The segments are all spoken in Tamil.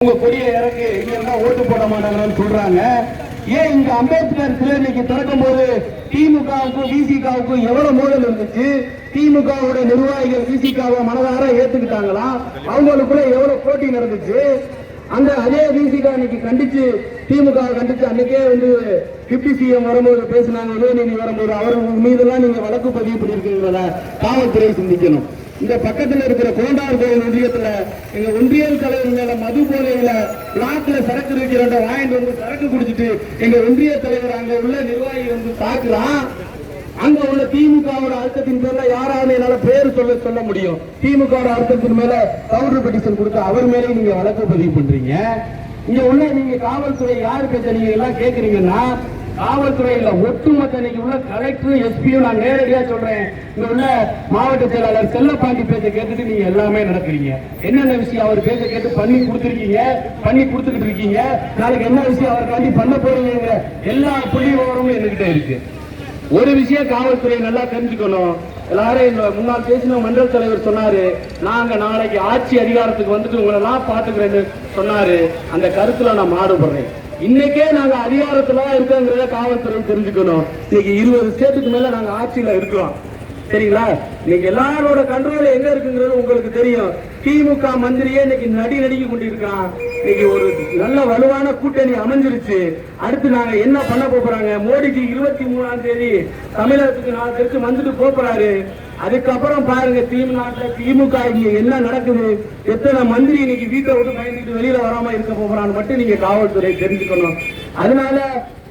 உங்க கொடியை இறக்கி இங்க ஓட்டு போட மாட்டாங்கன்னு சொல்றாங்க. ஏன் இங்க அம்பேத்கர் சிலை இன்னைக்கு திறக்கும் போது திமுகவுக்கும் விசிகாவுக்கும் எவ்வளவு மோதல் இருந்துச்சு? திமுகவோட நிர்வாகிகள் விசிகாவை மனதார ஏத்துக்கிட்டாங்களா? அவங்களுக்குள்ள எவ்வளவு போட்டி நடந்துச்சு? அந்த அதே விசிகா இன்னைக்கு கண்டிச்சு திமுக கண்டிச்சு அன்னைக்கே வந்து 50 CM வரும்போது பேசினாங்க. உதயநிதி வரும்போது அவர் மீதெல்லாம் நீங்க வழக்கு பதிவு பண்ணிருக்கீங்களா? காவல்துறை சிந்திக்கணும். இந்த பக்கத்துல இருக்கிற கோண்டார் கோயில் ஒன்றியத்துல எங்க ஒன்றியல் தலைவர் மேல மது போதையில பிளாக்ல சரக்கு இருக்கிற வாங்கிட்டு வந்து சரக்கு குடிச்சிட்டு எங்க ஒன்றிய தலைவர் அங்க உள்ள நிர்வாகி வந்து தாக்குறான். அங்க உள்ள திமுகவோட அழுத்தத்தின் பேர்ல யாராவது என்னால பேர் சொல்ல முடியும்? திமுக அழுத்தத்தின் மேல கவுண்டர் பெட்டிஷன் கொடுத்து அவர் மேலே நீங்க வழக்கு பதிவு பண்றீங்க. இங்க உள்ள நீங்க காவல்துறை யாரு பேச நீங்க எல்லாம் கேக்குறீங்கன்னா காவல்துறையில ஒட்டுமொத்த இன்னைக்கு உள்ள கலெக்டர் எஸ்பியும் நான் நேரடியா சொல்றேன். இங்க உள்ள மாவட்ட செயலாளர் செல்லப்பாண்டி பேச கேட்டுட்டு நீங்க எல்லாமே நடக்கிறீங்க. என்னென்ன விஷயம் அவர் பேச கேட்டு பண்ணி கொடுத்துருக்கீங்க, பண்ணி கொடுத்துக்கிட்டு இருக்கீங்க. நாளைக்கு என்ன விஷயம் அவருக்காண்டி பண்ண போறீங்க எல்லா புள்ளி விவரமும் என்கிட்ட இருக்கு. ஒரு விஷயம் காவல்துறை நல்லா தெரிஞ்சுக்கணும். எல்லாரும் முன்னாள் பேசின மண்டல் தலைவர் சொன்னாரு, நாங்க நாளைக்கு ஆட்சி அதிகாரத்துக்கு வந்துட்டு உங்களை எல்லாம் பாத்துக்கிறேன்னு சொன்னாரு. அந்த கருத்துல நான் மாறுபடுறேன். இன்னைக்கே நாங்க அதிகாரத்துல இருக்கோங்கிறத காவல்துறை தெரிஞ்சுக்கணும். இன்னைக்கு 20 ஸ்டேட்டுக்கு மேல நாங்க ஆட்சியில இருக்கிறோம். சரிங்களா? இன்னைக்கு எல்லாரோட கண்ட்ரோல் எங்க இருக்குங்கிறது உங்களுக்கு தெரியும். திமுக மந்திரியே இன்னைக்கு நடுங்கி கொண்டிருக்கான். இன்னைக்கு ஒரு நல்ல வலுவான கூட்டணி அமைஞ்சிருச்சு. அடுத்து நாங்க என்ன பண்ண போறாங்க? மோடிஜி 23ஆம் தேதி தமிழகத்துக்கு 4 பேருக்கு வந்துட்டு போறாரு. அதுக்கப்புறம் பாருங்க திமுக இங்க என்ன நடக்குது, எத்தனை மந்திரி இன்னைக்கு வீட்டை விட்டு பயந்துட்டு வெளியில வராம இருக்க போறான்னு மட்டும் நீங்க காவல்துறை தெரிஞ்சுக்கணும். அதனால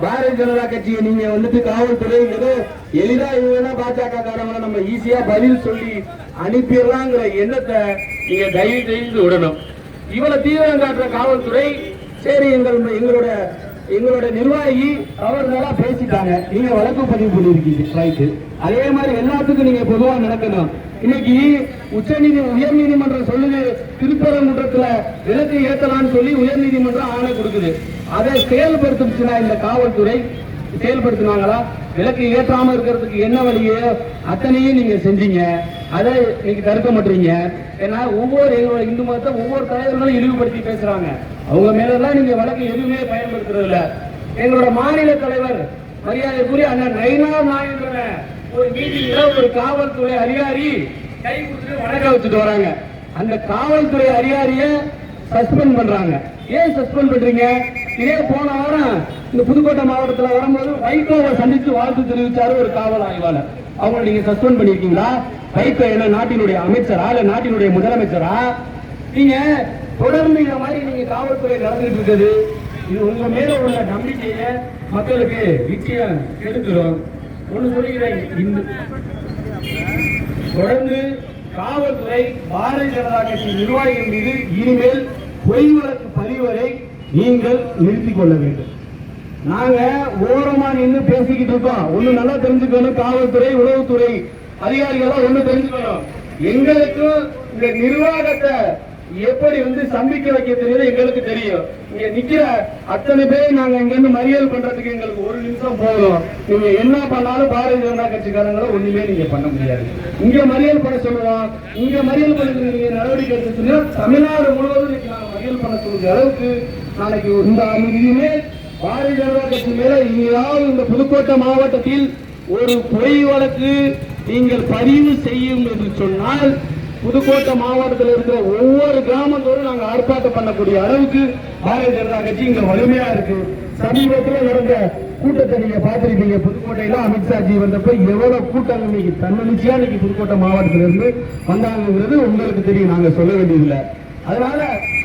பாரதிய ஜனதா கட்சியை நீங்க வந்துட்டு காவல்துறை ஏதோ எளிதா இவங்க பாஜக காரங்களை நம்ம ஈஸியா பதில் சொல்லி அனுப்பிடலாங்கிற எண்ணத்தை நீங்க தயவு செய்து விடணும். இவ்வளவு தீவிரம் காட்டுற காவல்துறை சரி எங்களோட நிர்வாகி தவறுதலா பேசிட்டாங்க, நீங்க வழக்கு பதிவு பண்ணிருக்கீங்க, ரைட்டு. அதே மாதிரி எல்லாத்துக்கும் நீங்க பொதுவா நடக்கணும். இன்னைக்கு உயர்நீதிமன்றம் சொல்லுது திருப்பரங்குன்றத்துல விலக்கு ஏற்றலாம்னு சொல்லி உயர்நீதிமன்றம் ஆணை கொடுக்குது. அதை செயல்படுத்துச்சுன்னா இந்த காவல்துறை செயல்படுத்தினாங்களா? விலக்கு ஏற்றாம இருக்கிறதுக்கு என்ன வழியோ அத்தனையும் நீங்க செஞ்சீங்க. அதை நீங்க தடுக்க மாட்டீங்க. ஏன்னா எங்களோட இந்து மதத்தை ஒவ்வொரு தலைவர்களும் இழிவுபடுத்தி பேசுறாங்க. அவங்க மேலெல்லாம் நீங்க வழக்கு எதுவுமே பயன்படுத்துறது இல்ல. எங்களோட மாநில தலைவர் மரியாதைக்குரிய அண்ணன் நயினார் நாகேந்திரன் ஒரு மீட்டிங்ல ஒரு காவல்துறை அதிகாரி கை கொடுத்துட்டு வணக்கம் வச்சுட்டு வராங்க. அந்த காவல்துறை அதிகாரிய சஸ்பெண்ட் பண்றாங்க. ஏன் சஸ்பெண்ட் பண்றீங்க? இதே போன வாரம் இந்த புதுக்கோட்டை மாவட்டத்தில் வரும்போது வைகோவை சந்தித்து வாழ்த்து தெரிவிச்சாரு ஒரு காவல் ஆய்வாளர். அவங்களை நீங்க சஸ்பெண்ட் பண்ணிருக்கீங்களா? வைகோ என்ன நாட்டினுடைய அமைச்சரா இல்ல நாட்டினுடைய முதலமைச்சரா? நீங்க தொடர்ந்து இந்த மாதிரி நீங்க காவல்துறை நடந்துட்டு இருக்குது. இது உங்க மேல உள்ள நம்பிக்கையை மக்களுக்கு நிச்சயம் கெடுத்துடும். ஒண்ணு சொல்லுகிறேன், தொடர்ந்து காவல்துறை பாரதிய ஜனதா கட்சி நிர்வாகிகள் மீது இனிமேல் பொய் வழக்கு பதிவதை நீங்கள் நிறுத்திக் கொள்ள வேண்டும். நாங்க ஓரமா நின்று பேசிக்கிட்டு இருக்கோம். ஒண்ணு நல்லா தெரிஞ்சுக்கணும், காவல்துறை உளவுத்துறை அதிகாரிகள் ஒண்ணு தெரிஞ்சுக்கணும். எங்களுக்கும் இந்த நிர்வாகத்தை எப்படி சம்பிக்க வைக்க தெரியுது எங்களுக்கு தெரியும். இங்க நிக்கிற அத்தனை பேரை நாங்க இங்க இருந்து மறியல் பண்றதுக்கு எங்களுக்கு ஒரு நிமிஷம் போதும். நீங்க என்ன பண்ணாலும் பாரதிய ஜனதா கட்சிக்காரங்களை ஒண்ணுமே நீங்க பண்ண முடியாது. இங்க மறியல் பண்ண சொல்லுவோம். இங்க மறியல் பண்ண நீங்க நடவடிக்கை எடுத்து தமிழ்நாடு முழுவதும் நாங்க மறியல் பண்ண சொல்லுற அளவுக்கு நாளைக்கு இந்த அமைதியுமே பாரதிய ஜனதா கட்சி மேல இனியாவது இந்த புதுக்கோட்டை மாவட்டத்தில் ஒரு பொய் வழக்கு நீங்கள் பதிவு செய்யும் என்று சொன்னால் புதுக்கோட்டை மாவட்டத்தில் இருக்கிற ஒவ்வொரு கிராமத்தோடும் நாங்கள் ஆர்ப்பாட்டம் பண்ணக்கூடிய அளவுக்கு பாரதிய ஜனதா கட்சி இங்க வலிமையா இருக்கு. சமீபத்தில் நடந்த கூட்டத்தை நீங்க பார்த்திருப்பீங்க. புதுக்கோட்டையில அமித்ஷாஜி வந்தப்ப எவ்வளவு கூட்டம் இன்னைக்கு தன்னெழுச்சியா இன்னைக்கு புதுக்கோட்டை மாவட்டத்திலிருந்து வந்தாங்கிறது உங்களுக்கு தெரியும், நாங்க சொல்ல வேண்டியதில்லை. அதனால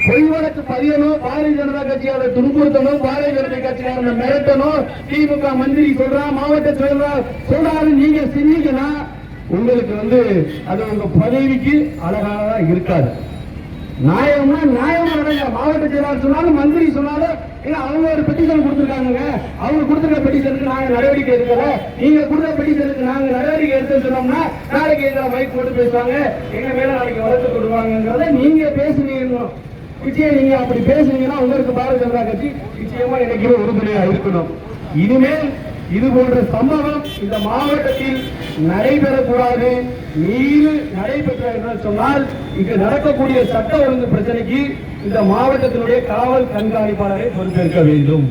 பொய் வழக்கு பதியணும், பாரதிய ஜனதா கட்சியாரை துன்புறுத்தணும், பாரதிய ஜனதா கட்சியாரை மிரட்டணும். திமுக மந்திரி சொல்றான், மாவட்ட செயலாளர் சொல்றாரு, நீங்க செஞ்சீங்கன்னா உங்களுக்கு அது உங்க பதவிக்கு அழகானதா இருக்காது. நியாயமா நடங்க. மாவட்ட செயலாளர் சொன்னாலும் மந்திரி சொன்னாலும் அவங்க ஒரு பெட்டிஷன் கொடுத்திருக்காங்க. அவங்க கொடுத்துருக்க பெட்டிஷனுக்கு நாங்க நடவடிக்கை எடுக்கல, நீங்க கொடுத்த பெட்டிஷனுக்கு நாங்க நடவடிக்கை எடுத்து சொன்னோம்னா நாளைக்கு எங்களை மைக் போட்டு பேசுவாங்க, எங்க மேல நாளைக்கு வளர்த்து கொடுவாங்கிறத நீங்க பேசுனீங்க. நிச்சயம் நீங்க அப்படி பேசுனீங்கன்னா உங்களுக்கு பாரதிய ஜனதா கட்சி நிச்சயமா எனக்கு உறுதுணையா இருக்கணும். இனிமேல் இது போன்ற சம்பவம் இந்த மாவட்டத்தில் நடைபெறக்கூடாது. மீறி நடைபெற்ற என்று சொன்னால் இங்கு நடக்கக்கூடிய சட்ட ஒழுங்கு பிரச்சனைக்கு இந்த மாவட்டத்தினுடைய காவல் கண்காணிப்பாளரை பொறுப்பேற்க வேண்டும்.